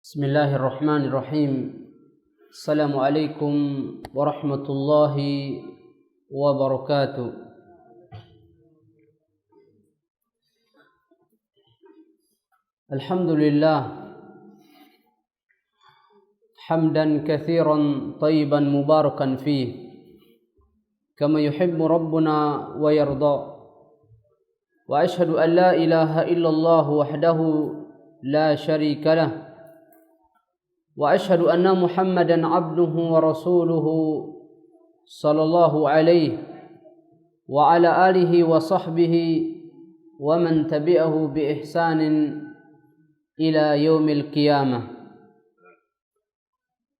Bismillahirrahmanirrahim. Assalamualaikum warahmatullahi wabarakatuh. Alhamdulillah hamdan katsiran thayyiban mubarakan fih kama yuhibbu rabbuna wa yarda. Wa ashhadu an la ilaha illallah wahdahu la syarika lah. Wa ashhadu anna Muhammadan abduhu wa rasuluhu sallallahu alaihi wa ala alihi wa sahbihi wa man tabi'ahu bi ihsanin ila yaumil qiyamah.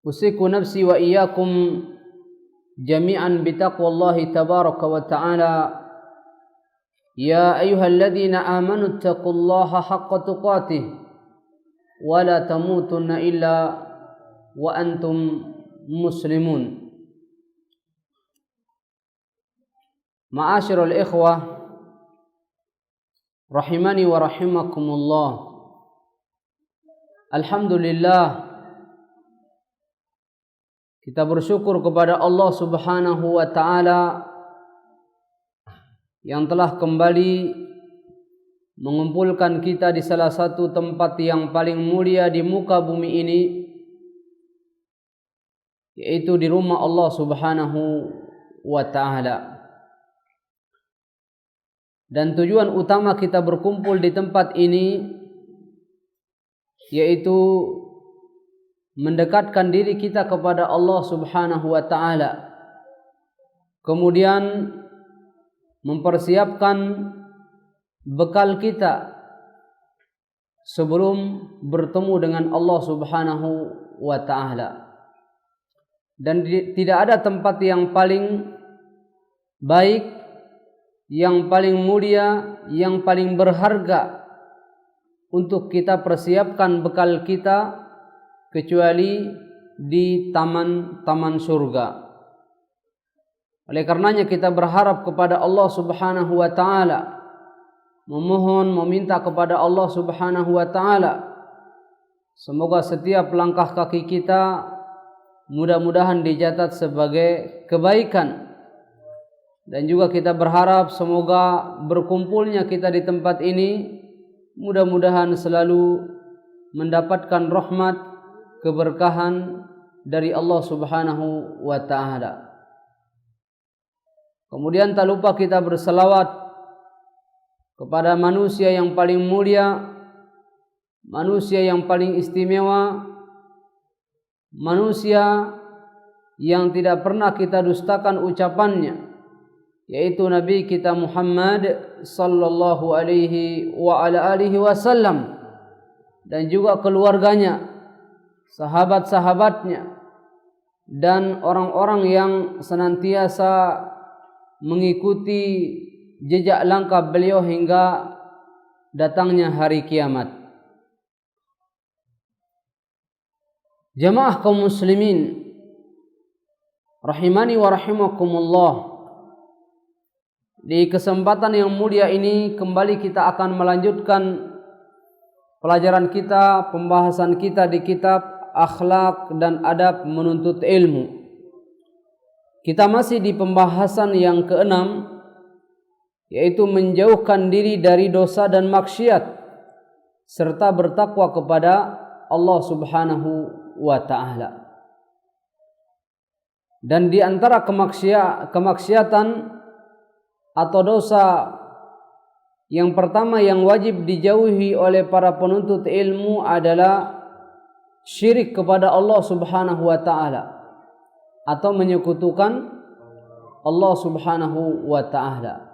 Usiku nafsi wa iyyakum jami'an bi taqwallahi tabaraka wa ta'ala. Ya ayyuhalladzina amanu taqullaha haqqa tuqatih wa la tamutunna illa wa antum muslimun. Ma'asyiral ikhwah rahimani wa rahimakumullah. Alhamdulillah, kita bersyukur kepada Allah Subhanahu wa taala yang telah kembali mengumpulkan kita di salah satu tempat yang paling mulia di muka bumi ini, yaitu di rumah Allah Subhanahu wa ta'ala. Dan tujuan utama kita berkumpul di tempat ini yaitu mendekatkan diri kita kepada Allah Subhanahu wa ta'ala, kemudian mempersiapkan bekal kita sebelum bertemu dengan Allah Subhanahu wa ta'ala. Dan tidak ada tempat yang paling baik, yang paling mulia, yang paling berharga untuk kita persiapkan bekal kita kecuali di taman-taman surga. Oleh karenanya kita berharap kepada Allah Subhanahu wa ta'ala, memohon, meminta kepada Allah Subhanahu wa ta'ala, semoga setiap langkah kaki kita mudah-mudahan dicatat sebagai kebaikan. Dan juga kita berharap semoga berkumpulnya kita di tempat ini mudah-mudahan selalu mendapatkan rahmat, keberkahan dari Allah Subhanahu wa ta'ala. Kemudian tak lupa kita berselawat kepada manusia yang paling mulia, manusia yang paling istimewa, manusia yang tidak pernah kita dustakan ucapannya, yaitu Nabi kita Muhammad sallallahu alaihi wa ala alihi wasallam, dan juga keluarganya, sahabat-sahabatnya, dan orang-orang yang senantiasa mengikuti jejak langkah beliau hingga datangnya hari kiamat. Jamaah kaum muslimin rahimani wa rahimakumullah. Di kesempatan yang mulia ini kembali kita akan melanjutkan pelajaran kita, pembahasan kita di kitab Akhlak dan Adab Menuntut Ilmu. Kita masih di pembahasan yang keenam, yaitu menjauhkan diri dari dosa dan maksiat serta bertakwa kepada Allah Subhanahu wa ta'ala. Dan di antara kemaksiatan atau dosa yang pertama yang wajib dijauhi oleh para penuntut ilmu adalah syirik kepada Allah Subhanahu wa ta'ala, atau menyekutukan Allah Subhanahu wa ta'ala.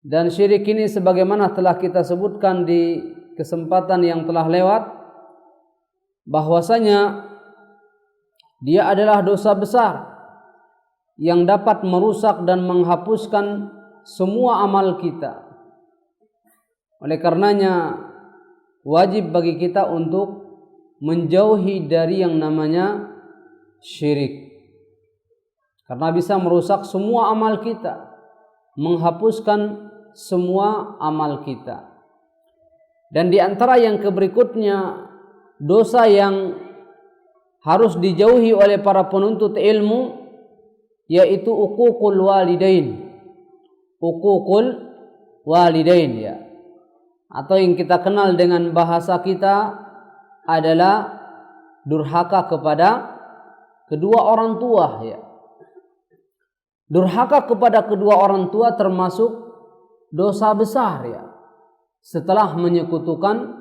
Dan syirik ini sebagaimana telah kita sebutkan di kesempatan yang telah lewat, bahwasanya dia adalah dosa besar yang dapat merusak dan menghapuskan semua amal kita. Oleh karenanya wajib bagi kita untuk menjauhi dari yang namanya syirik, karena bisa merusak semua amal kita, menghapuskan semua amal kita. Dan di antara yang berikutnya dosa yang harus dijauhi oleh para penuntut ilmu, yaitu uququl walidain. Uququl walidain, ya. Atau yang kita kenal dengan bahasa kita adalah durhaka kepada kedua orang tua, ya. Durhaka kepada kedua orang tua termasuk dosa besar, ya, setelah menyekutukan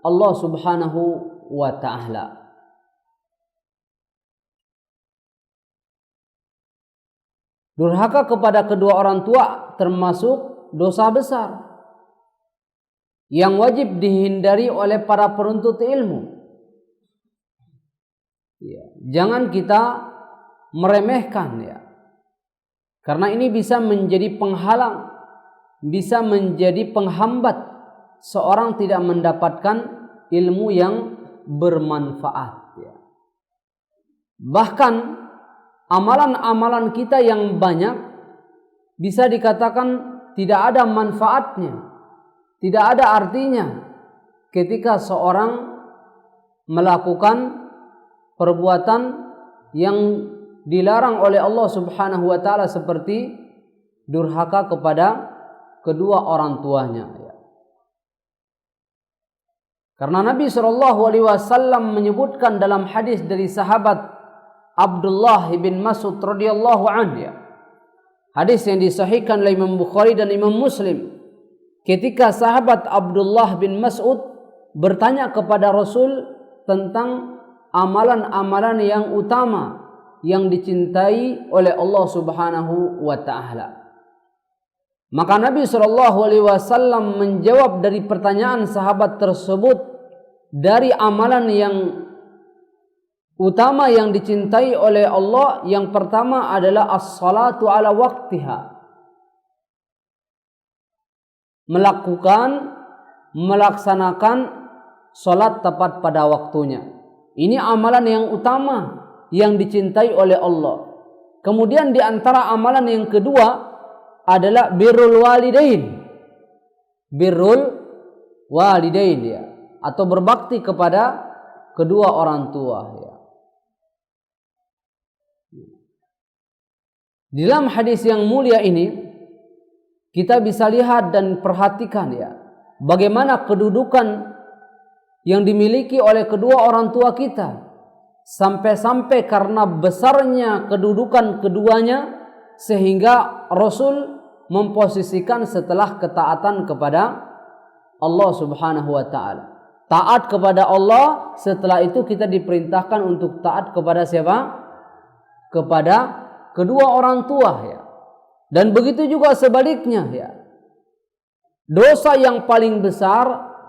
Allah Subhanahu wa ta'ala. Durhaka kepada kedua orang tua termasuk dosa besar yang wajib dihindari oleh para penuntut ilmu. Ya, jangan kita meremehkan, ya, karena ini bisa menjadi penghalang, bisa menjadi penghambat seorang tidak mendapatkan ilmu yang bermanfaat, ya. Bahkan amalan-amalan kita yang banyak bisa dikatakan tidak ada manfaatnya, tidak ada artinya ketika seorang melakukan perbuatan yang dilarang oleh Allah Subhanahu wa ta'ala seperti durhaka kepada kedua orang tuanya, ya. Karena Nabi SAW menyebutkan dalam hadis dari sahabat Abdullah bin Mas'ud radhiyallahu anhu, ya. Hadis yang disahihkan oleh Imam Bukhari dan Imam Muslim. Ketika sahabat Abdullah bin Mas'ud bertanya kepada Rasul tentang amalan-amalan yang utama yang dicintai oleh Allah Subhanahu wa ta'ala, maka Nabi SAW menjawab dari pertanyaan sahabat tersebut, dari amalan yang utama yang dicintai oleh Allah, yang pertama adalah as-salatu ala waqtiha, melaksanakan salat tepat pada waktunya. Ini amalan yang utama yang dicintai oleh Allah. Kemudian di antara amalan yang kedua adalah birrul walidain. Birrul walidain, ya, atau berbakti kepada kedua orang tua, ya. Di dalam hadis yang mulia ini kita bisa lihat dan perhatikan, ya, bagaimana kedudukan yang dimiliki oleh kedua orang tua kita, sampai-sampai karena besarnya kedudukan keduanya sehingga Rasul memposisikan setelah ketaatan kepada Allah Subhanahu wa ta'ala, taat kepada Allah, setelah itu kita diperintahkan untuk taat kepada siapa? Kepada kedua orang tua, ya. Dan begitu juga sebaliknya, ya. Dosa yang paling besar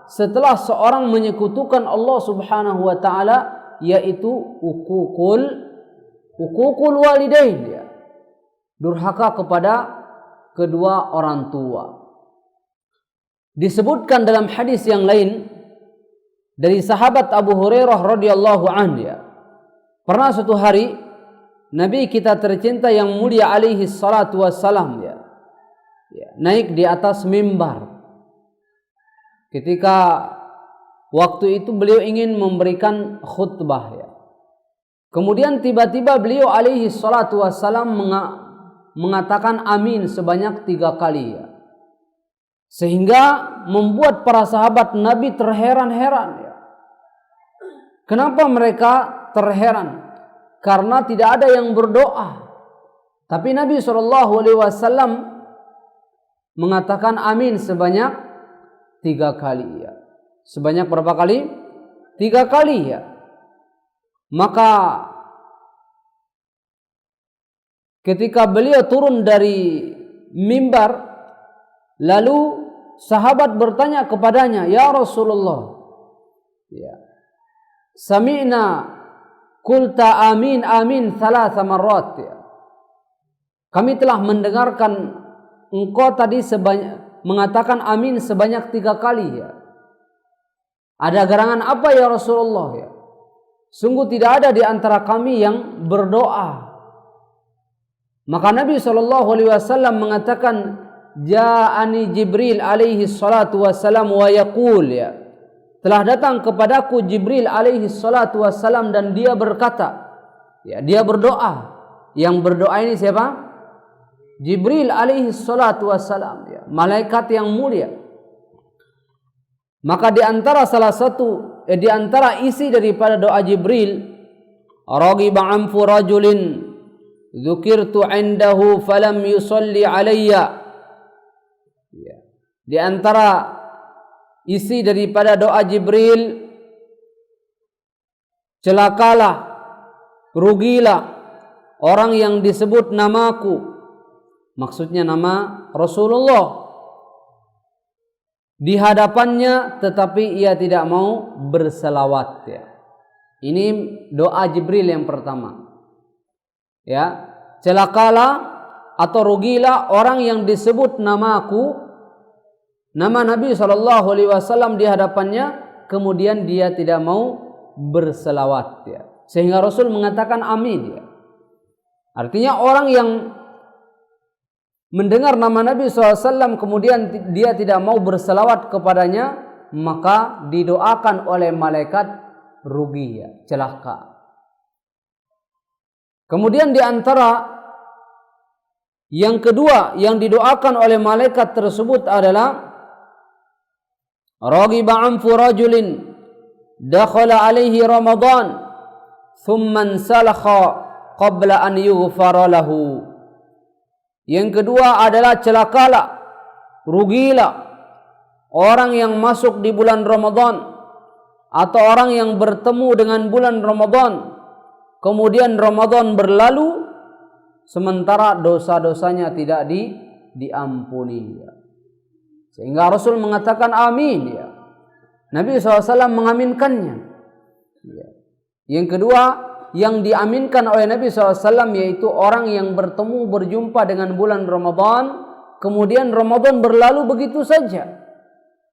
setelah seorang menyekutukan Allah Subhanahu wa ta'ala yaitu uququl walidain, ya, durhaka kepada kedua orang tua. Disebutkan dalam hadis yang lain dari sahabat Abu Hurairah radhiyallahu anhu, ya, pernah suatu hari Nabi kita tercinta yang mulia alaihi salatu wassalam, ya, naik di atas mimbar. Ketika waktu itu beliau ingin memberikan khutbah, ya. Kemudian tiba-tiba beliau alaihi salatu wassalam mengatakan amin sebanyak 3 kali, ya. Sehingga membuat para sahabat Nabi terheran-heran, ya. Kenapa mereka terheran? Karena tidak ada yang berdoa. Tapi Nabi SAW mengatakan amin sebanyak 3 kali, ya. Sebanyak berapa kali? 3 kali, ya. Maka ketika beliau turun dari mimbar, lalu sahabat bertanya kepadanya, "Ya Rasulullah, ya, sami'na qulta amin amin 3 marrat, ya. Kami telah mendengarkan engkau tadi mengatakan amin sebanyak 3 kali, ya. Ada gerangan apa ya Rasulullah, ya? Sungguh tidak ada di antara kami yang berdoa." Maka Nabi SAW mengatakan, "Ja'ani Jibril alaihi salatu wassalam wa yaqul, ya, telah datang kepadaku Jibril alaihi salatu wassalam dan dia berkata, ya, dia berdoa. Yang berdoa ini siapa? Jibril alaihi salatu wassalam, ya, malaikat yang mulia. Maka di antara di antara isi daripada doa Jibril, raghiba anfu rajulin dzukirtu indahu falam yusalli alayya. Ya. Di antara isi daripada doa Jibril, celakalah, rugilah orang yang disebut namaku, maksudnya nama Rasulullah, di hadapannya tetapi ia tidak mau berselawat, ya. Ini doa Jibril yang pertama. Ya, celakalah atau rugilah orang yang disebut namaku, nama Nabi SAW di hadapannya, kemudian dia tidak mau berselawat, ya. Sehingga Rasul mengatakan amin, ya. Artinya orang yang mendengar nama Nabi SAW kemudian dia tidak mau berselawat kepadanya, maka didoakan oleh malaikat rugi, ya, celaka. Kemudian di antara yang kedua yang didoakan oleh malaikat tersebut adalah raghiba anfu rajulin dakhala alaihi Ramadan thumma salakha qabla an yughfara lahu. Yang kedua adalah celakalah, rugilah orang yang masuk di bulan Ramadan atau orang yang bertemu dengan bulan Ramadan, kemudian Ramadan berlalu sementara dosa-dosanya tidak diampuni, ya. Sehingga Rasul mengatakan amin, ya. Nabi SAW mengaminkannya, ya. Yang kedua yang diaminkan oleh Nabi SAW yaitu orang yang bertemu berjumpa dengan bulan Ramadan, kemudian Ramadan berlalu begitu saja,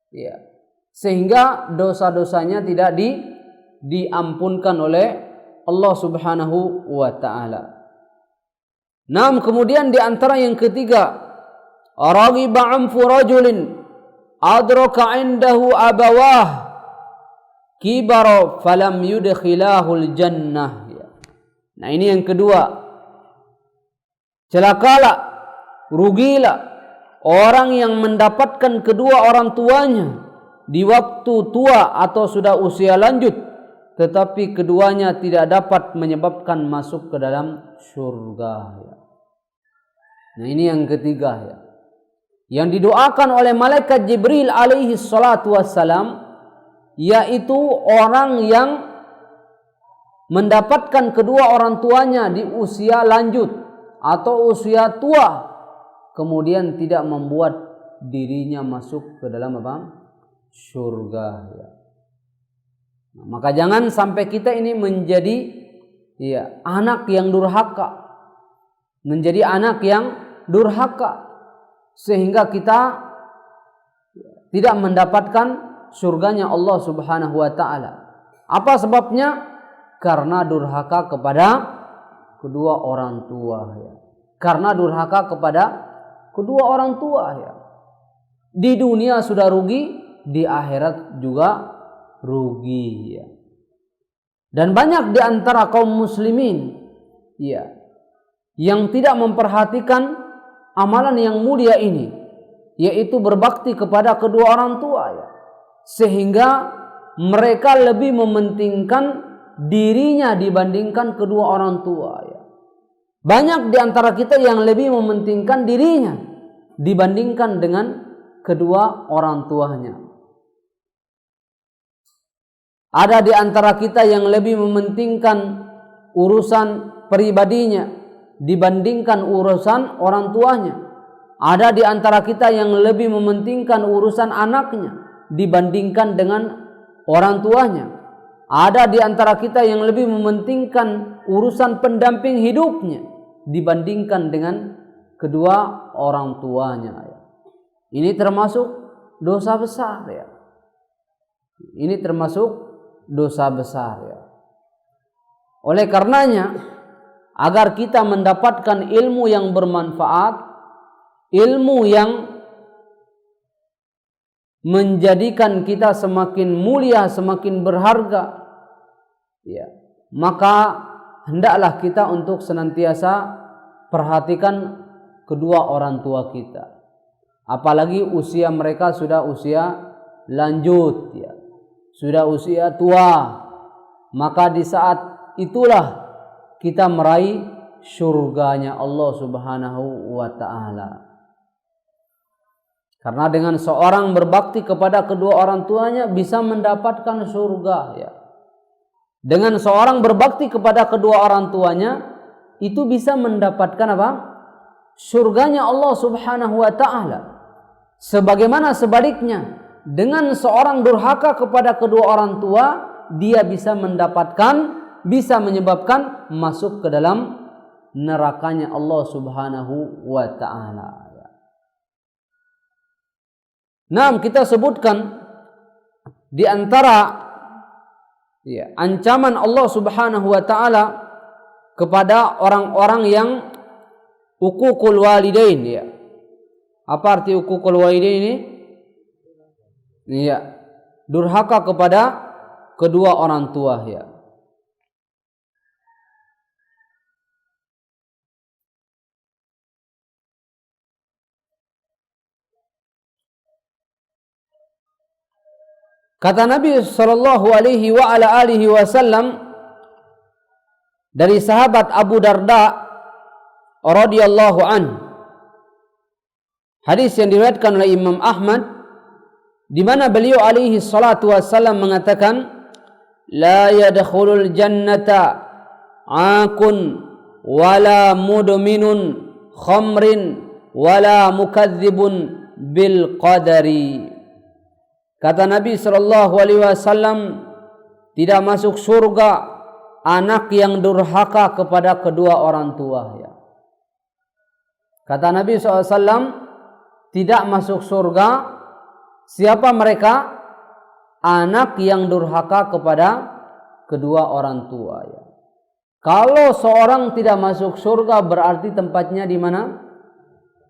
ya, sehingga dosa-dosanya tidak diampunkan oleh Allah Subhanahu wa ta'ala. Nah, kemudian di antara yang ketiga, raghiba anfu rajulin adraka indahu abawah kibara falam yudkhilahul jannah. Nah, ini yang kedua. Celakalah, rugilah orang yang mendapatkan kedua orang tuanya di waktu tua atau sudah usia lanjut, tetapi keduanya tidak dapat menyebabkan masuk ke dalam surga, ya. Nah, ini yang ketiga, ya. Yang didoakan oleh malaikat Jibril alaihi salatu wassalam yaitu orang yang mendapatkan kedua orang tuanya di usia lanjut atau usia tua, kemudian tidak membuat dirinya masuk ke dalam surga, ya. Nah, maka jangan sampai kita ini menjadi, ya, anak yang durhaka, menjadi anak yang durhaka sehingga kita tidak mendapatkan surganya Allah Subhanahu wa ta'ala. Apa sebabnya? Karena durhaka kepada kedua orang tua, ya. Karena durhaka kepada kedua orang tua, ya. Di dunia sudah rugi, di akhirat juga rugi, ya. Dan banyak di antara kaum muslimin, ya, yang tidak memperhatikan amalan yang mulia ini, yaitu berbakti kepada kedua orang tua, ya. Sehingga mereka lebih mementingkan dirinya dibandingkan kedua orang tua, ya. Banyak di antara kita yang lebih mementingkan dirinya dibandingkan dengan kedua orang tuanya. Ada di antara kita yang lebih mementingkan urusan pribadinya dibandingkan urusan orang tuanya. Ada di antara kita yang lebih mementingkan urusan anaknya dibandingkan dengan orang tuanya. Ada di antara kita yang lebih mementingkan urusan pendamping hidupnya dibandingkan dengan kedua orang tuanya, ya. Ini termasuk dosa besar, ya. Ini termasuk dosa besar, ya. Oleh karenanya, agar kita mendapatkan ilmu yang bermanfaat, ilmu yang menjadikan kita semakin mulia, semakin berharga, ya, maka hendaklah kita untuk senantiasa perhatikan kedua orang tua kita. Apalagi usia mereka sudah usia lanjut, ya, sudah usia tua, maka di saat itulah kita meraih surganya Allah Subhanahu wa ta'ala. Karena dengan seorang berbakti kepada kedua orang tuanya bisa mendapatkan surga, ya. Dengan seorang berbakti kepada kedua orang tuanya itu bisa mendapatkan apa? Surganya Allah Subhanahu wa ta'ala. Sebagaimana sebaliknya, dengan seorang durhaka kepada kedua orang tua, dia bisa menyebabkan masuk ke dalam nerakanya Allah Subhanahu wa ta'ala. Nah, kita sebutkan di antara, ya, ancaman Allah Subhanahu wa ta'ala kepada orang-orang yang uququl walidain, ya. Apa arti uququl walidain ini? Ya, durhaka kepada kedua orang tua, ya. Kata Nabi sallallahu alaihi wa ala alihi wasallam dari sahabat Abu Darda radhiyallahu an, hadis yang diriwayatkan oleh Imam Ahmad, di mana beliau alaihi salatu wasallam mengatakan, la yadkhulul jannata akun wala mudminun khamrin wala mukadzibun bil qadari. Kata Nabi sallallahu alaihi wasallam, tidak masuk surga anak yang durhaka kepada kedua orang tua, ya. Kata Nabi SAW, tidak masuk surga siapa mereka? Anak yang durhaka kepada kedua orang tua, ya. Kalau seorang tidak masuk surga berarti tempatnya di mana?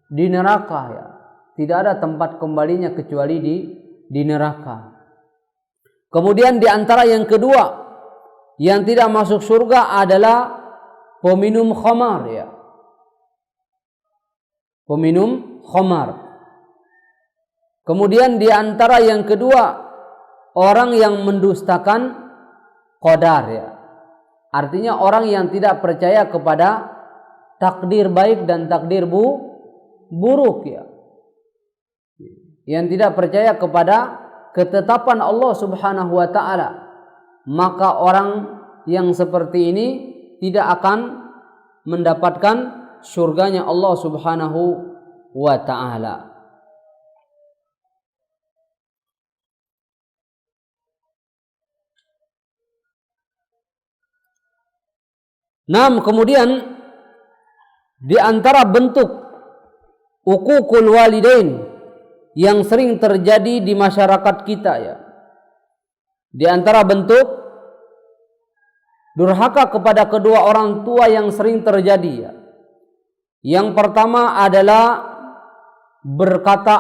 Di neraka, ya. Tidak ada tempat kembalinya kecuali di neraka. Kemudian di antara yang kedua yang tidak masuk surga adalah peminum khamar, ya. Peminum khamar. Kemudian di antara yang kedua orang yang mendustakan qadar, ya. Artinya orang yang tidak percaya kepada takdir baik dan takdir buruk, ya. Yang tidak percaya kepada ketetapan Allah Subhanahu wa ta'ala, maka orang yang seperti ini tidak akan mendapatkan surganya Allah Subhanahu wa ta'ala. Nah, kemudian di antara bentuk uququl walidain yang sering terjadi di masyarakat kita, ya, di antara bentuk durhaka kepada kedua orang tua yang sering terjadi, ya. Yang pertama adalah berkata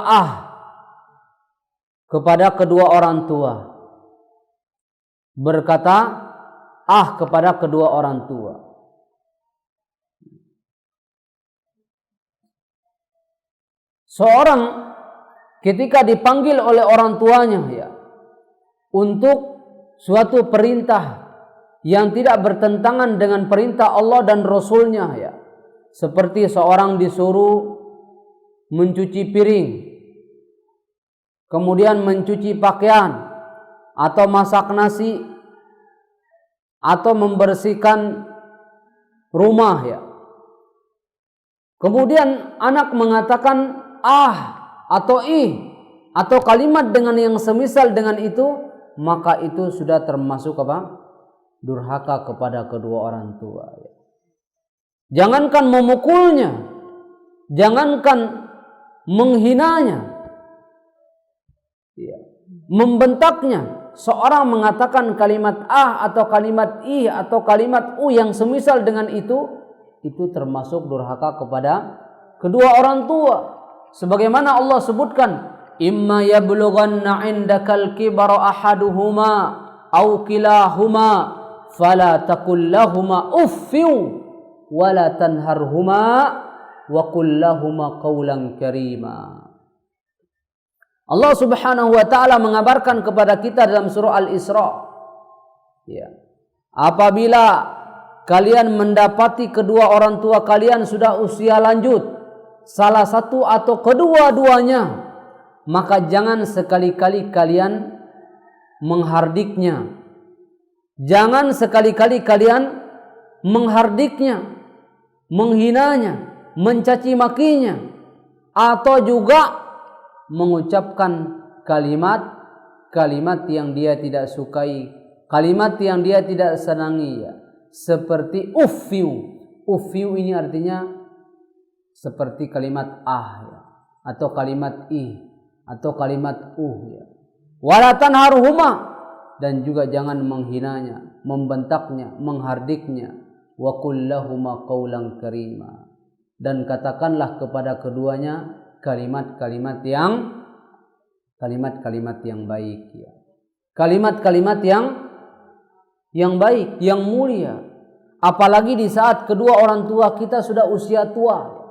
kepada kedua orang tua. Berkata kepada kedua orang tua. Seorang ketika dipanggil oleh orang tuanya, ya, untuk suatu perintah yang tidak bertentangan dengan perintah Allah dan Rasulnya, ya, seperti seorang disuruh mencuci piring, kemudian mencuci pakaian, atau masak nasi, atau membersihkan rumah, ya. Kemudian anak mengatakan atau atau kalimat dengan yang semisal dengan itu, maka itu sudah termasuk apa? Durhaka kepada kedua orang tua, ya. Jangankan memukulnya, jangankan menghinanya, ya, membentaknya. Seorang mengatakan kalimat atau kalimat atau kalimat yang semisal dengan itu termasuk durhaka kepada kedua orang tua. Sebagaimana Allah sebutkan imma yablughanna 'indakal kibara ahaduhuma aw kilahuma fala taqul lahumā uffin wa la tanharhumā wa qul lahumā qawlan karīmā. Allah Subhanahu wa taala mengabarkan kepada kita dalam surah Al-Isra, ya, apabila kalian mendapati kedua orang tua kalian sudah usia lanjut, salah satu atau kedua-duanya, maka jangan sekali-kali kalian menghardiknya. Jangan sekali-kali kalian menghardiknya, menghinanya, mencaci makinya, atau juga mengucapkan kalimat-kalimat yang dia tidak sukai, kalimat yang dia tidak senangi, ya. Seperti uffiu. Uffiu ini artinya seperti kalimat ya, atau kalimat atau kalimat ya. Wala tanharhuma, dan juga jangan menghinanya, membentaknya, menghardiknya. Wa qul lahumā qawlan karīmā, dan katakanlah kepada keduanya kalimat-kalimat yang baik, ya. Kalimat-kalimat yang baik, yang mulia. Apalagi di saat kedua orang tua kita sudah usia tua.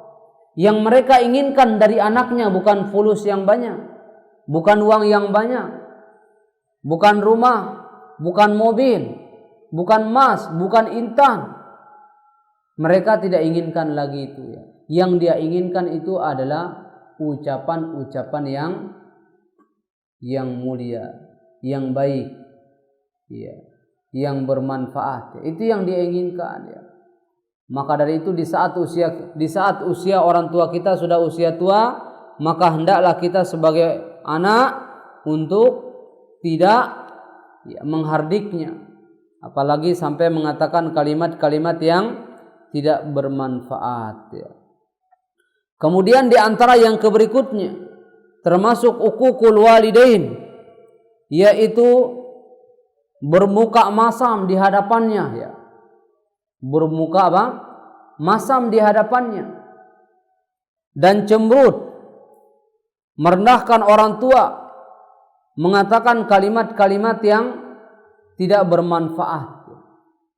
Yang mereka inginkan dari anaknya bukan fulus yang banyak, bukan uang yang banyak, bukan rumah, bukan mobil, bukan emas, bukan intan. Mereka tidak inginkan lagi itu, ya. Yang dia inginkan itu adalah ucapan-ucapan yang mulia, yang baik, ya, yang bermanfaat. Itu yang dia inginkan, ya. Maka dari itu di saat usia orang tua kita sudah usia tua, maka hendaklah kita sebagai anak untuk tidak, ya, menghardiknya, apalagi sampai mengatakan kalimat-kalimat yang tidak bermanfaat, ya. Kemudian di antara yang berikutnya termasuk uququl walidain, yaitu bermuka masam di hadapannya, ya. Bermuka masam di hadapannya dan cemberut, merendahkan orang tua, mengatakan kalimat-kalimat yang tidak bermanfaat,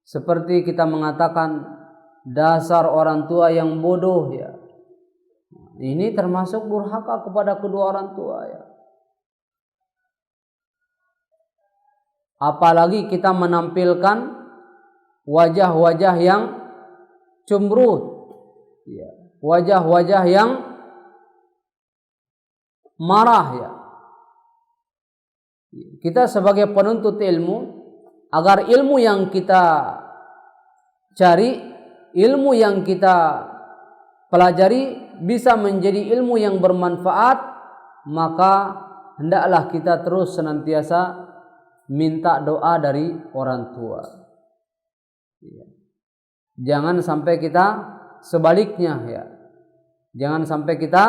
seperti kita mengatakan dasar orang tua yang bodoh, ya. Ini termasuk durhaka kepada kedua orang tua, ya. Apalagi kita menampilkan wajah-wajah yang cemberut, ya. Wajah-wajah yang marah, ya. Kita sebagai penuntut ilmu, agar ilmu yang kita cari, ilmu yang kita pelajari bisa menjadi ilmu yang bermanfaat, maka hendaklah kita terus senantiasa minta doa dari orang tua. Jangan sampai kita sebaliknya, ya. Jangan sampai kita,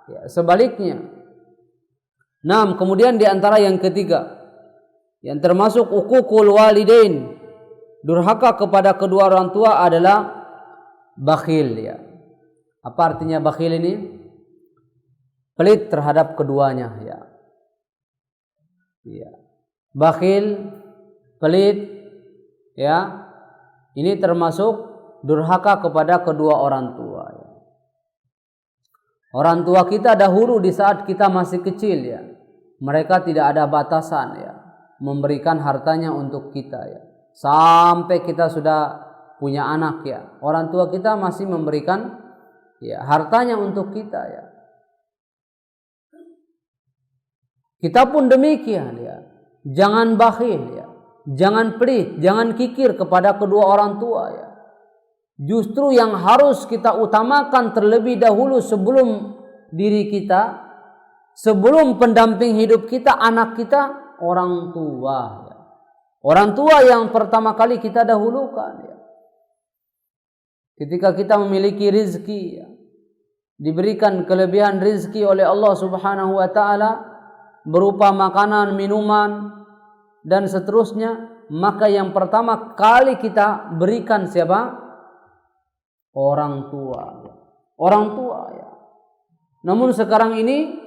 ya, sebaliknya. Nah, kemudian di antara yang ketiga, yang termasuk uququl walidain, durhaka kepada kedua orang tua, adalah bakhil, ya. Apa artinya bakhil ini? Pelit terhadap keduanya, ya. Ya. Bakhil, pelit, ya. Ini termasuk durhaka kepada kedua orang tua, ya. Orang tua kita dahulu di saat kita masih kecil, ya, mereka tidak ada batasan, ya, memberikan hartanya untuk kita, ya. Sampai kita sudah punya anak, ya, orang tua kita masih memberikan, ya, hartanya untuk kita, ya. Kita pun demikian, ya. Jangan bakhil, ya. Jangan pelit, jangan kikir kepada kedua orang tua, ya. Justru yang harus kita utamakan terlebih dahulu sebelum diri kita, sebelum pendamping hidup kita, anak kita, orang tua, ya. Orang tua yang pertama kali kita dahulukan, ya. Ketika kita memiliki rizki, ya, diberikan kelebihan rizki oleh Allah Subhanahu wa ta'ala berupa makanan, minuman, dan seterusnya, maka yang pertama kali kita berikan siapa? Orang tua. Orang tua, ya. Namun sekarang ini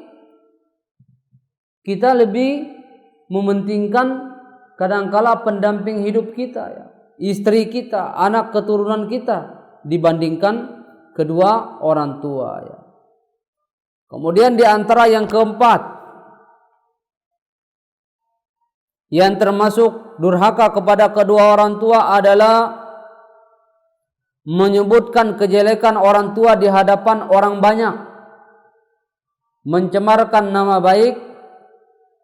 kita lebih mementingkan kadangkala pendamping hidup kita ya, istri kita, anak keturunan kita dibandingkan kedua orang tua ya. Kemudian di antara yang keempat yang termasuk durhaka kepada kedua orang tua adalah menyebutkan kejelekan orang tua di hadapan orang banyak, mencemarkan nama baik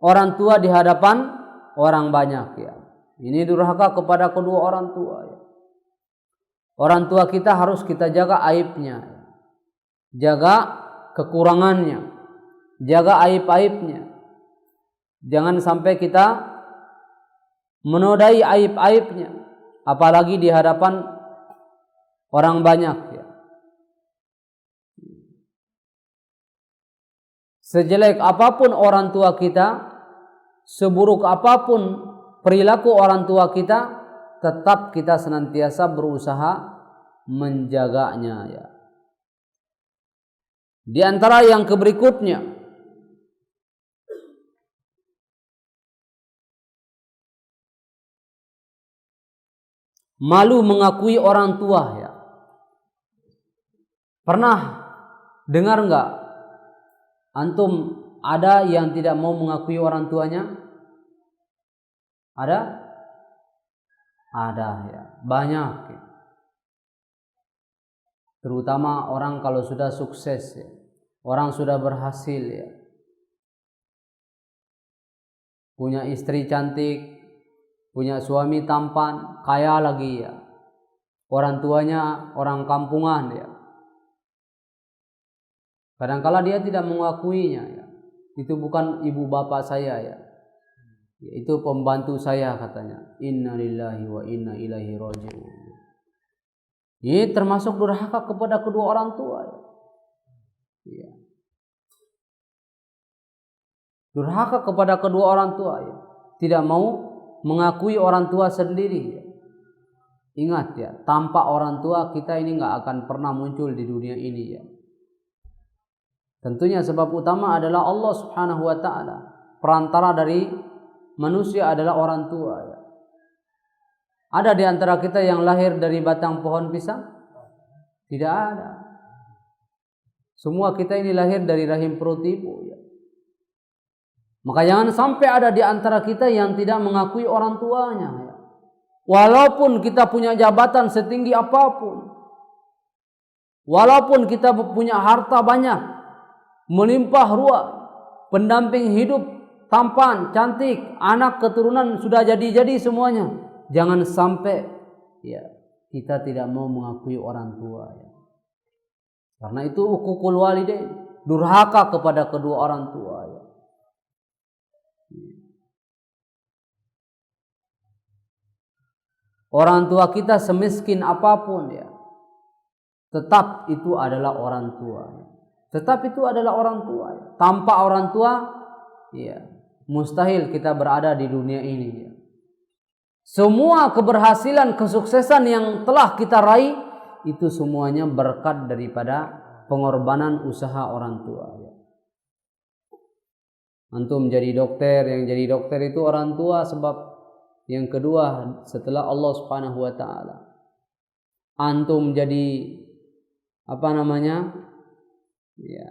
orang tua di hadapan orang banyak ya. Ini durhaka kepada kedua orang tua ya. Orang tua kita harus kita jaga aibnya, jaga kekurangannya, jaga aib-aibnya. Jangan sampai kita menodai aib-aibnya, apalagi di hadapan orang banyak ya. Sejelek apapun orang tua kita, seburuk apapun perilaku orang tua kita, tetap kita senantiasa berusaha menjaganya ya. Di antara yang berikutnya, malu mengakui orang tua ya. Pernah dengar enggak antum ada yang tidak mau mengakui orang tuanya? Ada? Ada ya, banyak ya. Terutama orang kalau sudah sukses ya, orang sudah berhasil ya, punya istri cantik, punya suami tampan, kaya lagi ya, orang tuanya orang kampungan ya. Kadangkala dia tidak mengakuinya ya. Itu bukan ibu bapak saya ya. Itu pembantu saya katanya. Inna lillahi wa inna ilaihi raji'un. Ini termasuk durhaka kepada kedua orang tua ya. Durhaka kepada kedua orang tua ya. Tidak mau mengakui orang tua sendiri ya. Ingat ya, tanpa orang tua kita ini nggak akan pernah muncul di dunia ini ya. Tentunya sebab utama adalah Allah Subhanahu wa taala. Perantara dari manusia adalah orang tua ya. Ada di antara kita yang lahir dari batang pohon pisang? Tidak ada. Semua kita ini lahir dari rahim perut ibu ya. Maka jangan sampai ada di antara kita yang tidak mengakui orang tuanya ya. Walaupun kita punya jabatan setinggi apapun, walaupun kita punya harta banyak, melimpah ruah, pendamping hidup tampan, cantik, anak keturunan sudah jadi semuanya, jangan sampai ya kita tidak mau mengakui orang tua ya. Karena itu uququl walidain, durhaka kepada kedua orang tua ya. Orang tua kita semiskin apapun ya, tetap itu adalah orang tua ya. Tetap itu adalah orang tua ya. Tanpa orang tua ya, mustahil kita berada di dunia ini ya. Semua keberhasilan, kesuksesan yang telah kita raih itu semuanya berkat daripada pengorbanan usaha orang tua ya. Antum jadi dokter, yang jadi dokter itu orang tua sebab yang kedua setelah Allah Subhanahu wa taala. Antum jadi ya,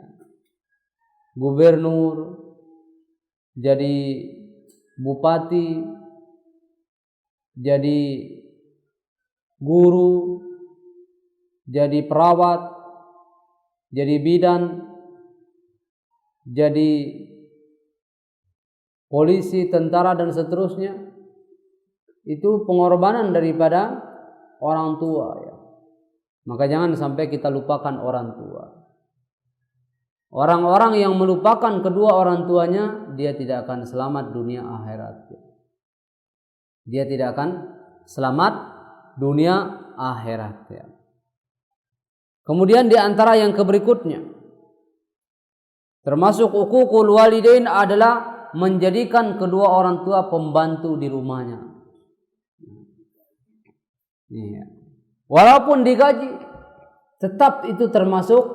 gubernur, jadi bupati, jadi guru, jadi perawat, jadi bidan, jadi polisi, tentara dan seterusnya. Itu pengorbanan daripada orang tua ya. Maka jangan sampai kita lupakan orang tua. Orang-orang yang melupakan kedua orang tuanya, dia tidak akan selamat dunia akhirat. Dia tidak akan selamat dunia akhirat ya. Kemudian di antara yang berikutnya, termasuk uququl walidain adalah menjadikan kedua orang tua pembantu di rumahnya. Iya. Walaupun digaji, tetap itu termasuk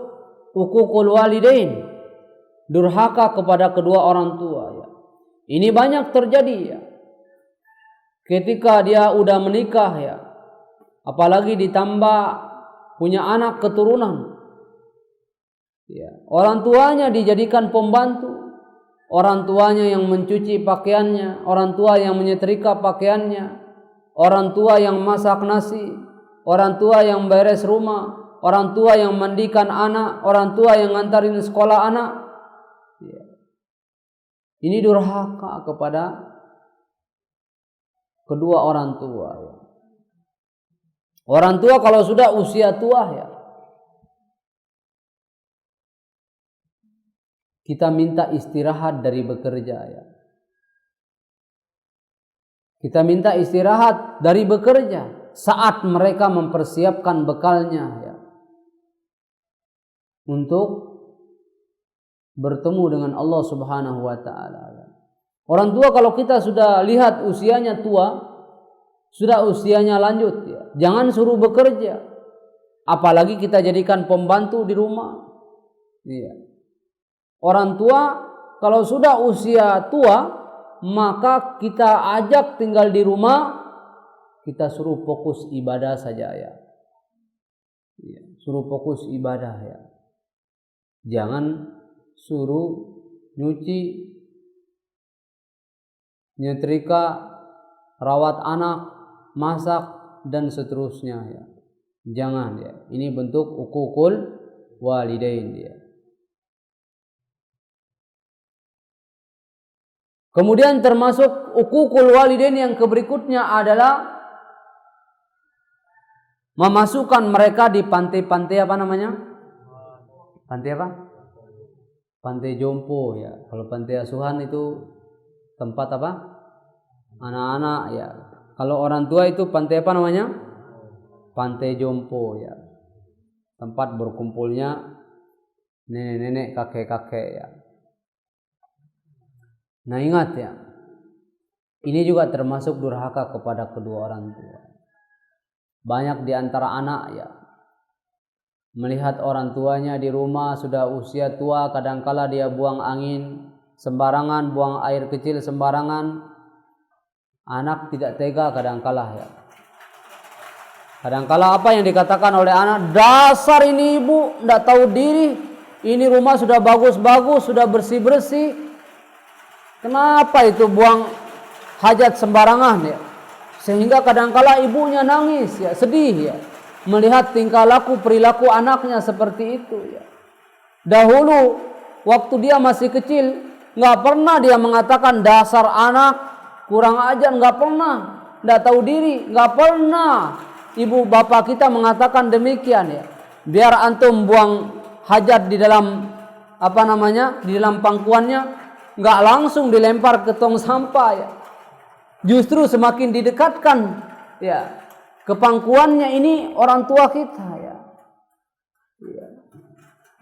uququl walidain, durhaka kepada kedua orang tua ya. Ini banyak terjadi ya. Ketika dia udah menikah ya, apalagi ditambah punya anak keturunan. Ya, orang tuanya dijadikan pembantu, orang tuanya yang mencuci pakaiannya, orang tua yang menyetrika pakaiannya, orang tua yang masak nasi, orang tua yang beres rumah, orang tua yang mandikan anak, orang tua yang ngantarin sekolah anak. Ya. Ini durhaka kepada kedua orang tua. Ya. Orang tua kalau sudah usia tua ya, kita minta istirahat dari bekerja ya. Kita minta istirahat dari bekerja saat mereka mempersiapkan bekalnya ya, untuk bertemu dengan Allah Subhanahu wa taala. Orang tua kalau kita sudah lihat usianya tua, sudah usianya lanjut ya, jangan suruh bekerja. Apalagi kita jadikan pembantu di rumah. Iya. Orang tua kalau sudah usia tua, maka kita ajak tinggal di rumah, kita suruh fokus ibadah saja ya. Ya, suruh fokus ibadah ya. Jangan suruh nyuci, nyetrika, rawat anak, masak dan seterusnya ya. Jangan ya. Ini bentuk uququl walidain ya. Kemudian termasuk uququl walidain yang berikutnya adalah memasukkan mereka di pantai-pantai apa namanya? Pantai apa? Pantai jompo ya. Kalau pantai asuhan itu tempat apa? Anak-anak ya. Kalau orang tua itu pantai apa namanya? Pantai jompo ya. Tempat berkumpulnya nenek-nenek, kakek-kakek ya. Nah ingat ya, ini juga termasuk durhaka kepada kedua orang tua. Banyak di antara anak ya, melihat orang tuanya di rumah sudah usia tua, kadangkala dia buang angin sembarangan, buang air kecil sembarangan. Anak tidak tega kadangkala ya. Kadangkala apa yang dikatakan oleh anak, dasar ini ibu tidak tahu diri, ini rumah sudah bagus-bagus, sudah bersih-bersih, kenapa itu buang hajat sembarangan ya? Sehingga kadangkala ibunya nangis ya, sedih ya, melihat tingkah laku perilaku anaknya seperti itu ya. Dahulu waktu dia masih kecil, nggak pernah dia mengatakan dasar anak kurang ajar, nggak pernah, nggak tahu diri, nggak pernah ibu bapak kita mengatakan demikian ya. Biar antum buang hajat di dalam apa namanya, di dalam pangkuannya, nggak langsung dilempar ke tong sampah ya. Justru semakin didekatkan ya ke pangkuannya ini orang tua kita ya.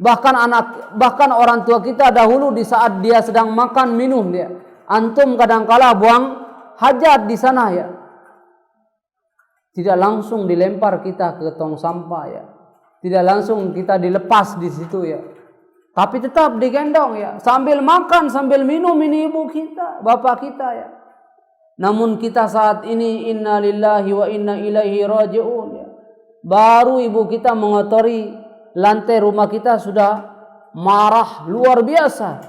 Bahkan orang tua kita dahulu di saat dia sedang makan minum ya, antum kadangkala buang hajat di sana ya, tidak langsung dilempar kita ke tong sampah ya, tidak langsung kita dilepas di situ ya, tapi tetap digendong ya, sambil makan sambil minum ini ibu kita, bapak kita ya. Namun kita saat ini inna lillahi wa inna ilaihi raji'un ya, baru ibu kita mengotori lantai rumah kita sudah marah luar biasa.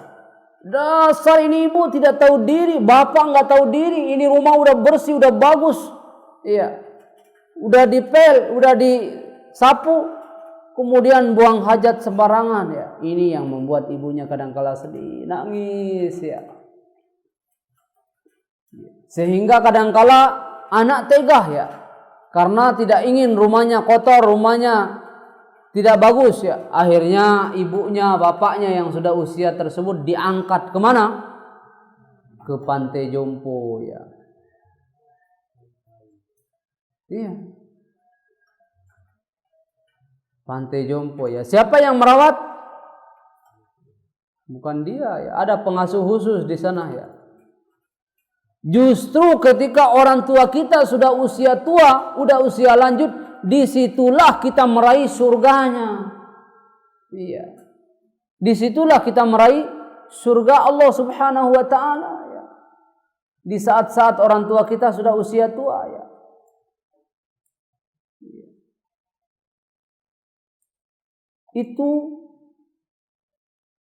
Dasar ini ibu tidak tahu diri, bapak nggak tahu diri, ini rumah udah bersih, udah bagus, iya, udah dipel, udah disapu, kemudian buang hajat sembarangan ya. Ini yang membuat ibunya kadangkala sedih, nangis ya. Sehingga kadangkala anak tegah ya, karena tidak ingin rumahnya kotor, rumahnya tidak bagus ya. Akhirnya ibunya, bapaknya yang sudah usia tersebut diangkat kemana? Ke pantai jompo ya. Iya. Pantai jompo ya. Siapa yang merawat? Bukan dia ya. Ada pengasuh khusus di sana ya. Justru ketika orang tua kita sudah usia tua, udah usia lanjut, disitulah kita meraih surganya. Iya. Disitulah kita meraih surga Allah Subhanahu wa ta'ala ya. di saat-saat orang tua kita sudah usia tua ya. Itu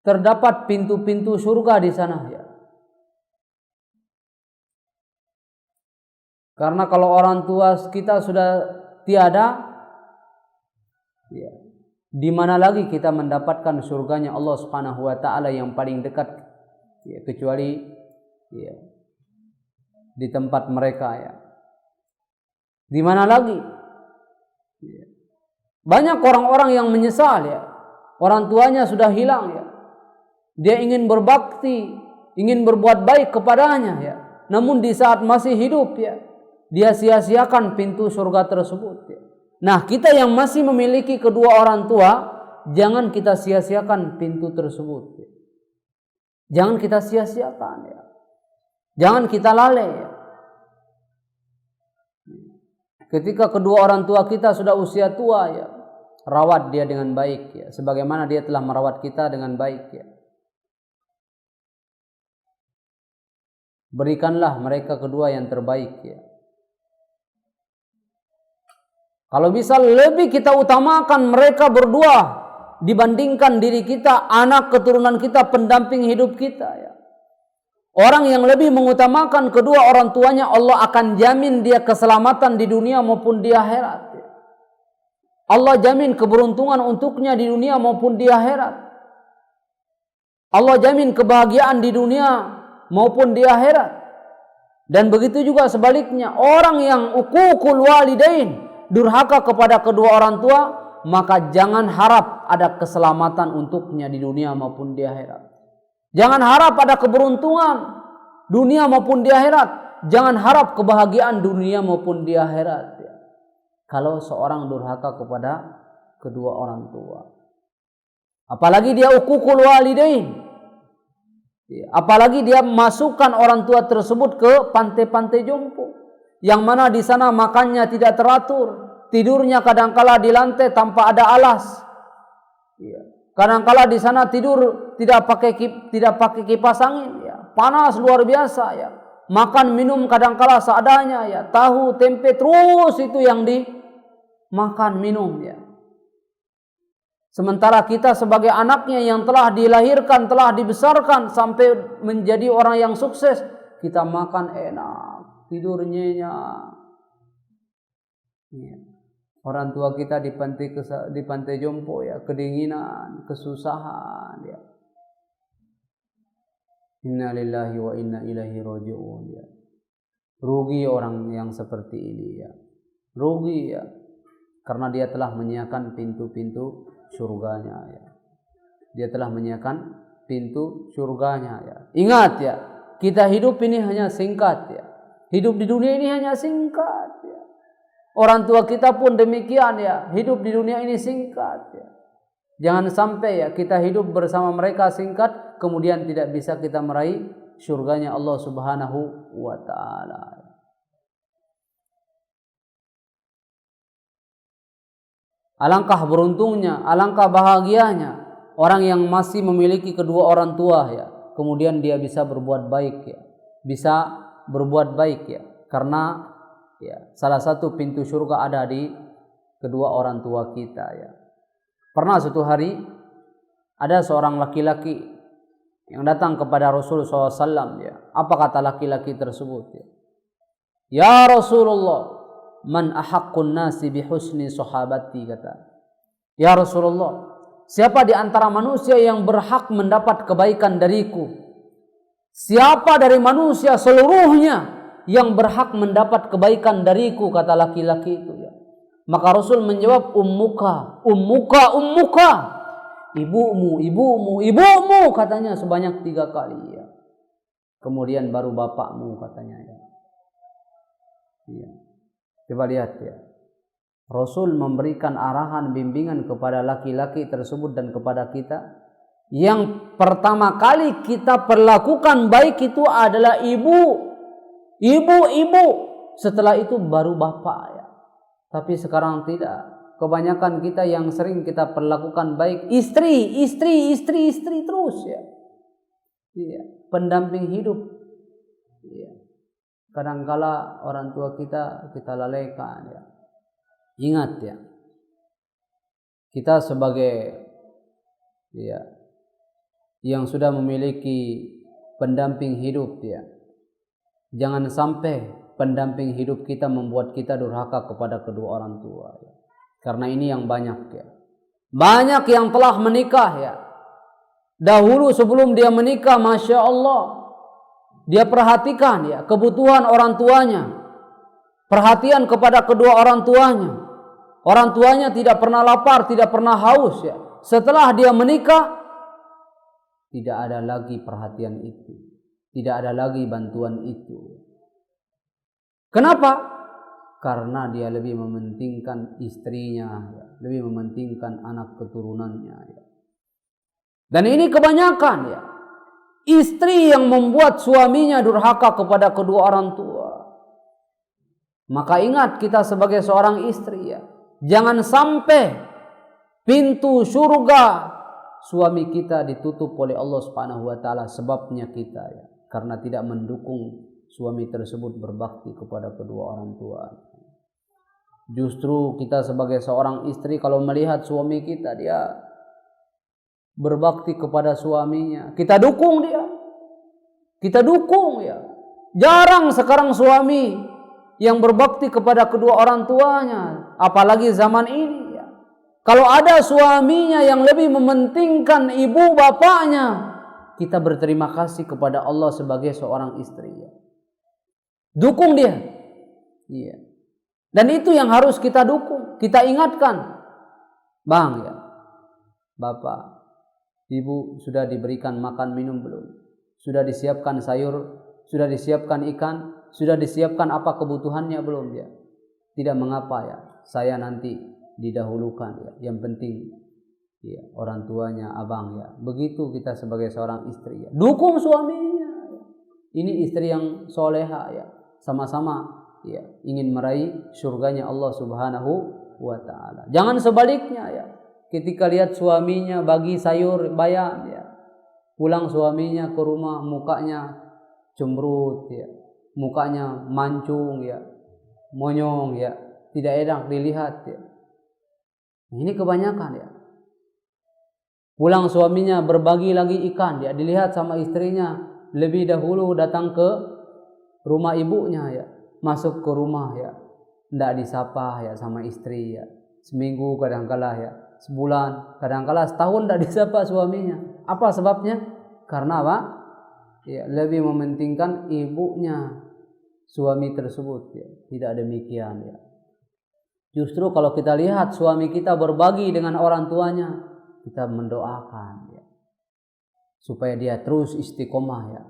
terdapat pintu-pintu surga di sana ya. Karena kalau orang tua kita sudah tiada, ya, di mana lagi kita mendapatkan surganya Allah Subhanahu wa taala yang paling dekat ya, kecuali ya, di tempat mereka ya. Di mana lagi? Ya. Banyak orang-orang yang menyesal ya. Orang tuanya sudah hilang ya. Dia ingin berbakti, ingin berbuat baik kepadanya ya. Namun di saat masih hidup ya, dia sia-siakan pintu surga tersebut ya. Nah, kita yang masih memiliki kedua orang tua, jangan kita sia-siakan pintu tersebut ya. Jangan kita sia-siakan ya. Jangan kita lalai ya. Ketika kedua orang tua kita sudah usia tua ya, rawat dia dengan baik ya, sebagaimana dia telah merawat kita dengan baik ya. Berikanlah mereka kedua yang terbaik ya. Kalau bisa lebih kita utamakan mereka berdua dibandingkan diri kita, anak keturunan kita, pendamping hidup kita ya. Orang yang lebih mengutamakan kedua orang tuanya, Allah akan jamin dia keselamatan di dunia maupun di akhirat ya. Allah jamin keberuntungan untuknya di dunia maupun di akhirat. Allah jamin kebahagiaan di dunia maupun di akhirat. Dan begitu juga sebaliknya, orang yang uququl walidain, durhaka kepada kedua orang tua, maka jangan harap ada keselamatan untuknya di dunia maupun di akhirat. Jangan harap ada keberuntungan dunia maupun di akhirat. Jangan harap kebahagiaan dunia maupun di akhirat ya. Kalau seorang durhaka kepada kedua orang tua, apalagi dia uququl walidain, apalagi dia masukkan orang tua tersebut ke pantai-pantai jompo, yang mana di sana makannya tidak teratur, tidurnya kadangkala di lantai tanpa ada alas, kadangkala di sana tidur tidak pakai kipas angin, ya, panas luar biasa ya. Makan minum kadangkala seadanya ya, tahu tempe terus itu yang dimakan minum ya. Sementara kita sebagai anaknya yang telah dilahirkan, telah dibesarkan sampai menjadi orang yang sukses, kita makan enak, tidur nyenyak. Ya. Orang tua kita di pantai jompo ya, kedinginan, kesusahan ya. Inna lillahi wa inna ilaihi raji'un ya. Rugi orang yang seperti ini ya. Rugi ya. Karena dia telah menyiapkan pintu-pintu surganya ya. Dia telah menyiapkan pintu surganya ya. Ingat ya, kita hidup ini hanya singkat ya. Hidup di dunia ini hanya singkat ya. Orang tua kita pun demikian ya, hidup di dunia ini singkat ya. Jangan sampai ya kita hidup bersama mereka singkat, kemudian tidak bisa kita meraih surganya Allah Subhanahu wa taala. Alangkah beruntungnya, alangkah bahagianya orang yang masih memiliki kedua orang tua ya, kemudian dia bisa berbuat baik ya. Bisa berbuat baik ya, karena ya, salah satu pintu surga ada di kedua orang tua kita ya. Pernah suatu hari ada seorang laki-laki yang datang kepada Rasulullah SAW ya. Apa kata laki-laki tersebut ya? Ya Rasulullah, man ahaqqun nasi bihusni sahabati, kata. Ya Rasulullah, siapa di antara manusia yang berhak mendapat kebaikan dariku? Siapa dari manusia seluruhnya yang berhak mendapat kebaikan dariku, kata laki-laki itu ya. Maka Rasul menjawab, ummuka, ibumu, katanya sebanyak 3 kali ya. Kemudian baru bapakmu, katanya ya. Ya. Coba lihat ya. Rasul memberikan arahan bimbingan kepada laki-laki tersebut dan kepada kita. Yang pertama kali kita perlakukan baik itu adalah ibu. Setelah itu baru bapak ya. Tapi sekarang tidak. Kebanyakan kita yang sering kita perlakukan baik istri terus ya. Iya, pendamping hidup. Iya. kadangkala orang tua kita lalaikan ya. Ingat ya, kita sebagai ya yang sudah memiliki pendamping hidup ya, jangan sampai pendamping hidup kita membuat kita durhaka kepada kedua orang tua ya. Karena ini yang banyak ya. Banyak yang telah menikah ya, dahulu sebelum dia menikah, Masya Allah, dia perhatikan ya kebutuhan orang tuanya, perhatian kepada kedua orang tuanya. Orang tuanya tidak pernah lapar, tidak pernah haus ya. Setelah dia menikah, tidak ada lagi perhatian itu, tidak ada lagi bantuan itu. Kenapa? Karena dia lebih mementingkan istrinya ya, lebih mementingkan anak keturunannya ya. Dan ini kebanyakan ya, istri yang membuat suaminya durhaka kepada kedua orang tua. Maka ingat kita sebagai seorang istri ya, jangan sampai pintu surga suami kita ditutup oleh Allah Subhanahu wa taala sebabnya kita ya, karena tidak mendukung suami tersebut berbakti kepada kedua orang tua. Justru kita sebagai seorang istri kalau melihat suami kita dia berbakti kepada suaminya, kita dukung dia. Kita dukung ya. Jarang sekarang suami yang berbakti kepada kedua orang tuanya, apalagi zaman ini ya. Kalau ada suaminya yang lebih mementingkan ibu bapaknya, kita berterima kasih kepada Allah sebagai seorang istri ya. Dukung dia. Iya. Dan itu yang harus kita dukung, kita ingatkan. Bang ya, Bapak, Ibu sudah diberikan makan minum belum? Sudah disiapkan sayur, sudah disiapkan ikan, sudah disiapkan apa kebutuhannya belum ya? Tidak mengapa ya, saya nanti didahulukan ya. Yang penting ya, orang tuanya abang ya. Begitu kita sebagai seorang istri ya. Dukung suaminya. Ini istri yang soleha ya. Sama-sama ya ingin meraih surganya Allah Subhanahu wa taala. Jangan sebaliknya ya. Ketika lihat suaminya bagi sayur bayam ya, pulang suaminya ke rumah mukanya cemberut ya, mukanya mancung ya, monyong ya, tidak enak dilihat ya. Ini kebanyakan ya. Pulang suaminya berbagi lagi ikan ya, dilihat sama istrinya lebih dahulu datang ke rumah ibunya ya, masuk ke rumah ya, tidak disapa ya sama istri ya, seminggu kadangkala ya, sebulan kadangkala setahun tidak disapa suaminya. Apa sebabnya? Karena apa? Ya, lebih mementingkan ibunya suami tersebut ya. Tidak demikian ya. Justru kalau kita lihat suami kita berbagi dengan orang tuanya, kita mendoakan ya, supaya dia terus istiqomah ya.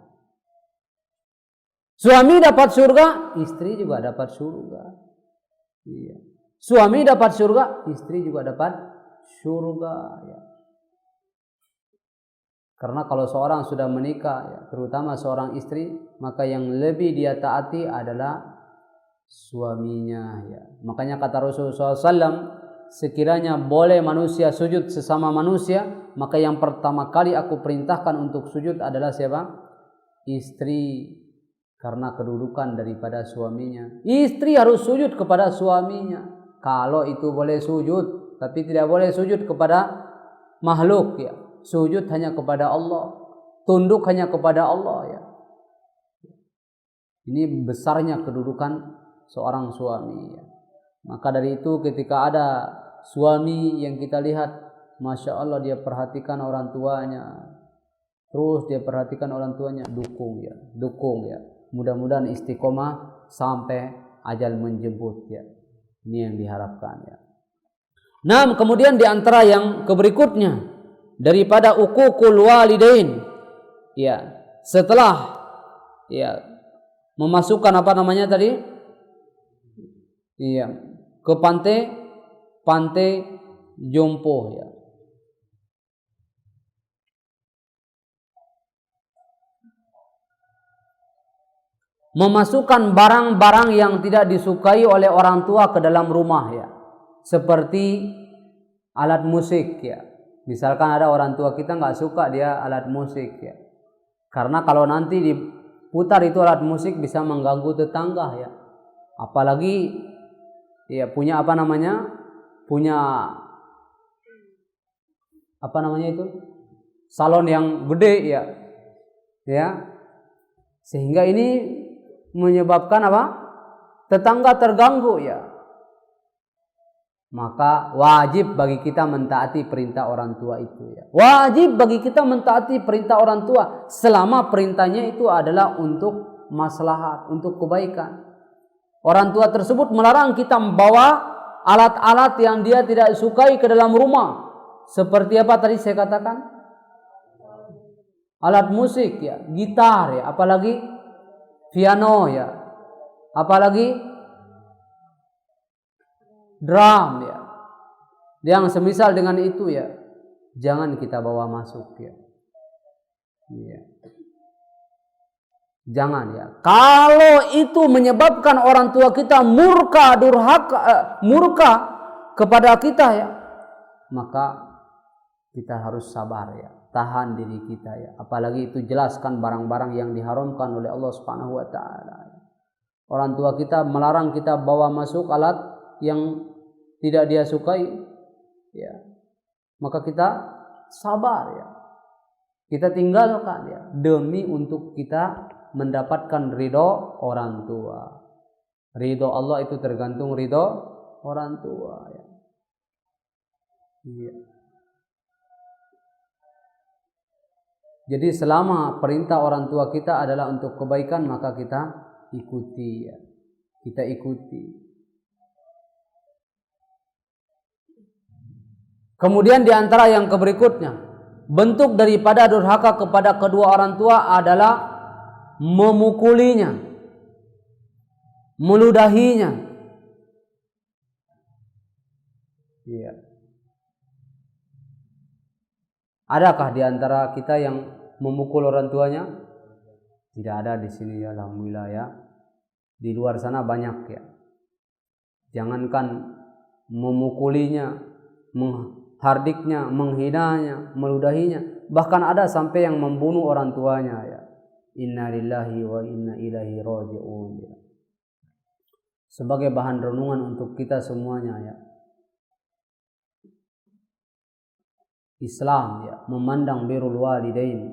Suami dapat surga, istri juga dapat surga. Iya. Suami dapat surga, istri juga dapat surga ya. Karena kalau seorang sudah menikah ya, terutama seorang istri, maka yang lebih dia taati adalah suaminya ya. Makanya kata Rasulullah SAW, sekiranya boleh manusia sujud sesama manusia, maka yang pertama kali aku perintahkan untuk sujud adalah siapa? Istri. Karena kedudukan daripada suaminya. Istri harus sujud kepada suaminya. Kalau itu boleh sujud, tapi tidak boleh sujud kepada makhluk ya. Sujud hanya kepada Allah, tunduk hanya kepada Allah ya. Ini besarnya kedudukan seorang suami ya. Maka dari itu ketika ada suami yang kita lihat, Masya Allah dia perhatikan orang tuanya, terus dia perhatikan orang tuanya, dukung ya, dukung ya. Mudah-mudahan istiqomah sampai ajal menjemput ya. Ini yang diharapkan ya. Nah, kemudian di antara yang keberikutnya daripada uququl walidain ya, setelah ya memasukkan apa namanya tadi? Iya, ke pantai jompo ya. Memasukkan barang-barang yang tidak disukai oleh orang tua ke dalam rumah ya. Seperti alat musik ya. Misalkan ada orang tua kita nggak suka dia alat musik ya. Karena kalau nanti putar itu alat musik bisa mengganggu tetangga ya. Apalagi ya punya itu salon yang gede ya. Ya. Sehingga ini menyebabkan tetangga terganggu ya. Maka wajib bagi kita mentaati perintah orang tua itu ya. Wajib bagi kita mentaati perintah orang tua selama perintahnya itu adalah untuk maslahat, untuk kebaikan. Orang tua tersebut melarang kita membawa alat-alat yang dia tidak sukai ke dalam rumah. Seperti apa tadi saya katakan? Alat musik ya, gitar ya, apalagi piano ya. Apalagi drum ya. Yang semisal dengan itu ya, jangan kita bawa masuk ya. Ya. Jangan ya. Kalau itu menyebabkan orang tua kita murka kepada kita ya, maka kita harus sabar ya, tahan diri kita ya. Apalagi itu jelaskan barang-barang yang diharamkan oleh Allah Subhanahu wa taala. Orang tua kita melarang kita bawa masuk alat yang tidak dia sukai ya, maka kita sabar ya, kita tinggalkan ya, demi untuk kita mendapatkan ridho orang tua. Ridho Allah itu tergantung ridho orang tua ya. Iya. Jadi selama perintah orang tua kita adalah untuk kebaikan, maka kita ikuti ya, kita ikuti. Kemudian di antara yang berikutnya, bentuk daripada durhaka kepada kedua orang tua adalah memukulinya, meludahinya. Iya. Adakah di antara kita yang memukul orang tuanya? Tidak ada di sini ya, alhamdulillah ya. Di luar sana banyak ya. Jangankan memukulinya, menghardiknya, menghinanya, meludahinya, bahkan ada sampai yang membunuh orang tuanya ya. Inna lillahi wa inna ilaihi raji'un ya. Sebagai bahan renungan untuk kita semuanya ya. Islam ya memandang birrul walidain.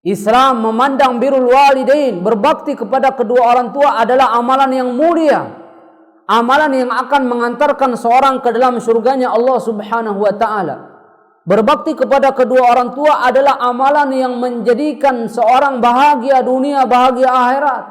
Islam memandang birrul walidain, berbakti kepada kedua orang tua adalah amalan yang mulia. Amalan yang akan mengantarkan seorang ke dalam surganya Allah Subhanahu wa taala. Berbakti kepada kedua orang tua adalah amalan yang menjadikan seorang bahagia dunia, bahagia akhirat.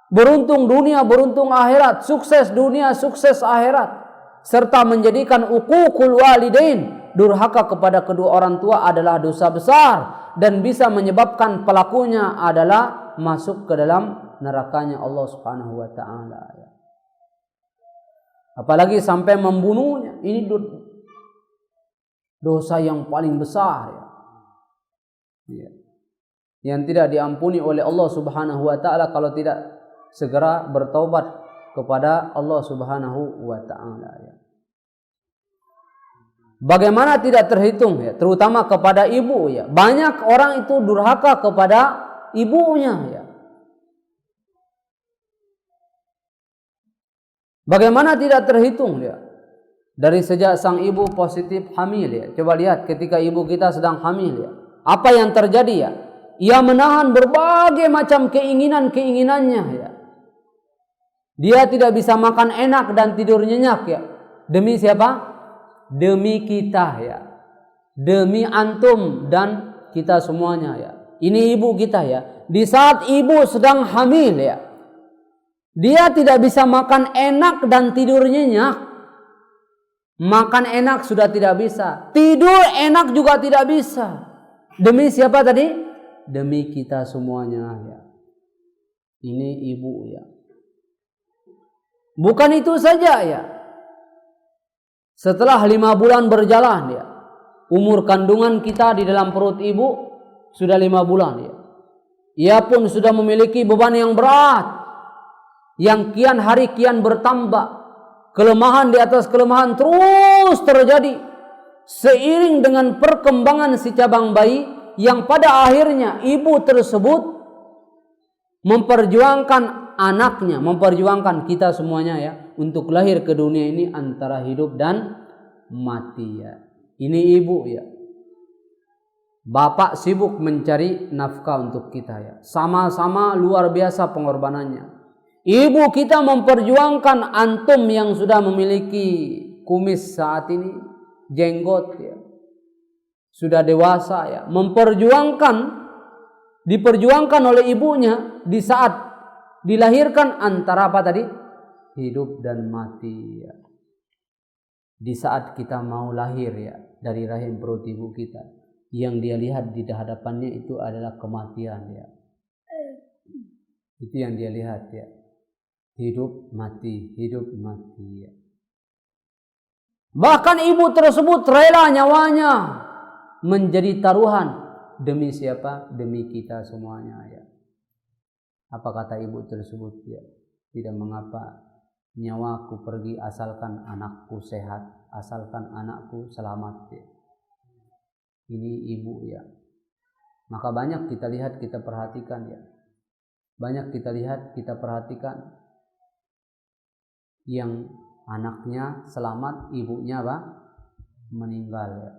Beruntung dunia, beruntung akhirat, sukses dunia, sukses akhirat. Serta menjadikan uququl walidain, durhaka kepada kedua orang tua adalah dosa besar dan bisa menyebabkan pelakunya adalah masuk ke dalam nerakanya Allah Subhanahu wa taala. Apalagi sampai membunuhnya, ini dosa yang paling besar ya. Yang tidak diampuni oleh Allah Subhanahu wa taala kalau tidak segera bertaubat kepada Allah Subhanahu wa taala ya. Bagaimana tidak terhitung ya, terutama kepada ibu ya. Banyak orang itu durhaka kepada ibunya ya. Bagaimana tidak terhitung ya? Dari sejak sang ibu positif hamil ya. Coba lihat ketika ibu kita sedang hamil ya. Apa yang terjadi ya? Ia menahan berbagai macam keinginannya ya. Dia tidak bisa makan enak dan tidur nyenyak ya. Demi siapa? Demi kita ya. Demi antum dan kita semuanya ya. Ini ibu kita ya. Di saat ibu sedang hamil ya, dia tidak bisa makan enak dan tidur nyenyak. Makan enak sudah tidak bisa, tidur enak juga tidak bisa. Demi siapa tadi? Demi kita semuanya ya. Ini ibu ya. Bukan itu saja ya. Setelah 5 bulan berjalan ya, umur kandungan kita di dalam perut ibu sudah 5 bulan ya. Ia pun sudah memiliki beban yang berat, yang kian hari kian bertambah. Kelemahan di atas kelemahan terus terjadi seiring dengan perkembangan si cabang bayi, yang pada akhirnya ibu tersebut memperjuangkan anaknya, memperjuangkan kita semuanya ya, untuk lahir ke dunia ini antara hidup dan mati ya. Ini ibu ya. Bapak sibuk mencari nafkah untuk kita ya. Sama-sama luar biasa pengorbanannya. Ibu kita memperjuangkan antum yang sudah memiliki kumis saat ini, jenggot ya. Sudah dewasa ya. Diperjuangkan oleh ibunya di saat dilahirkan antara apa tadi? Hidup dan mati ya. Di saat kita mau lahir ya dari rahim perut ibu kita, yang dia lihat di hadapannya itu adalah kematian ya. Itu yang dia lihat ya. Hidup mati ya. Bahkan ibu tersebut rela nyawanya menjadi taruhan demi siapa? Demi kita semuanya ya. Apa kata ibu tersebut ya? Tidak mengapa, nyawaku pergi asalkan anakku sehat, asalkan anakku selamat ya. Ini ibu ya. Maka banyak kita lihat, kita perhatikan ya. Banyak kita lihat, kita perhatikan yang anaknya selamat, ibunya apa? Meninggal ya.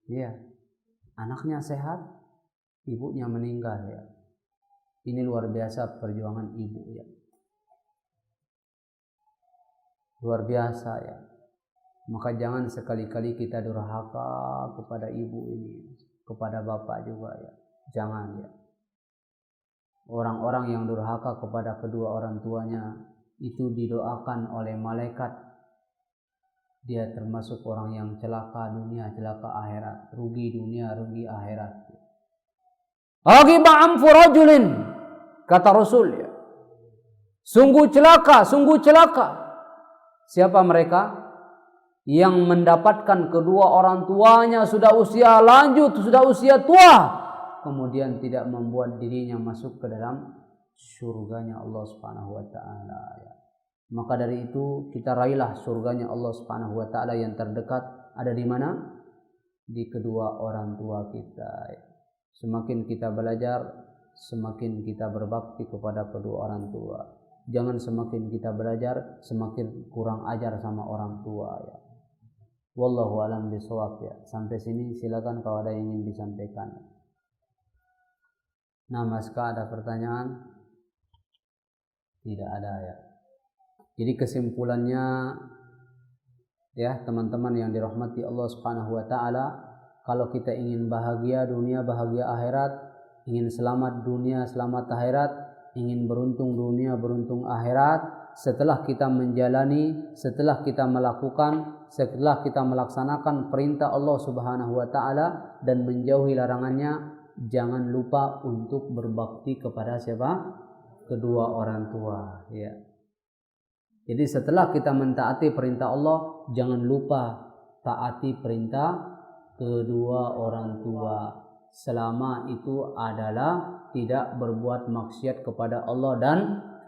Iya. Anaknya sehat, ibunya meninggal ya. Ini luar biasa perjuangan ibu ya. Luar biasa ya. Maka jangan sekali-kali kita durhaka kepada ibu ini, kepada bapak juga ya. Jangan ya. Orang-orang yang durhaka kepada kedua orang tuanya itu didoakan oleh malaikat. Dia termasuk orang yang celaka dunia, celaka akhirat, rugi dunia, rugi akhirat. Aghiba anfu rajulin, kata Rasul ya. Sungguh celaka, sungguh celaka. Siapa mereka? Yang mendapatkan kedua orang tuanya sudah usia lanjut, sudah usia tua, kemudian tidak membuat dirinya masuk ke dalam surganya Allah Subhanahu wa taala ya. Maka dari itu kita raihlah surganya Allah Subhanahu wa taala yang terdekat. Ada di mana? Di kedua orang tua kita ya. Semakin kita belajar, semakin kita berbakti kepada kedua orang tua. Jangan semakin kita belajar, semakin kurang ajar sama orang tua ya. Wallahu alam bisawab ya. Sampai sini silakan kalau ada yang ingin disampaikan. Nah, Maska, ada pertanyaan? Tidak ada ya. Jadi kesimpulannya ya, teman-teman yang dirahmati Allah Subhanahu wa taala, kalau kita ingin bahagia dunia, bahagia akhirat, ingin selamat dunia, selamat akhirat, ingin beruntung dunia, beruntung akhirat, setelah kita menjalani, setelah kita melakukan, setelah kita melaksanakan perintah Allah Subhanahu wa taala dan menjauhi larangannya, jangan lupa untuk berbakti kepada siapa? Kedua orang tua ya. Jadi setelah kita mentaati perintah Allah, jangan lupa taati perintah kedua orang tua, selama itu adalah tidak berbuat maksiat kepada Allah dan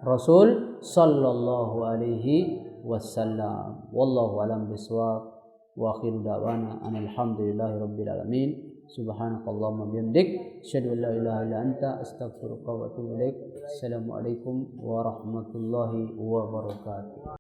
Rasul sallallahu alaihi wasallam. Wallahu alam bisawab. Wa akhiru da'wana alhamdulillahi rabbil alamin. Subhanakallahumma bihamdik, asyhadu an la ilaha illa anta, astaghfiruka wa atubu ilaik. Assalamualaikum warahmatullahi wabarakatuh.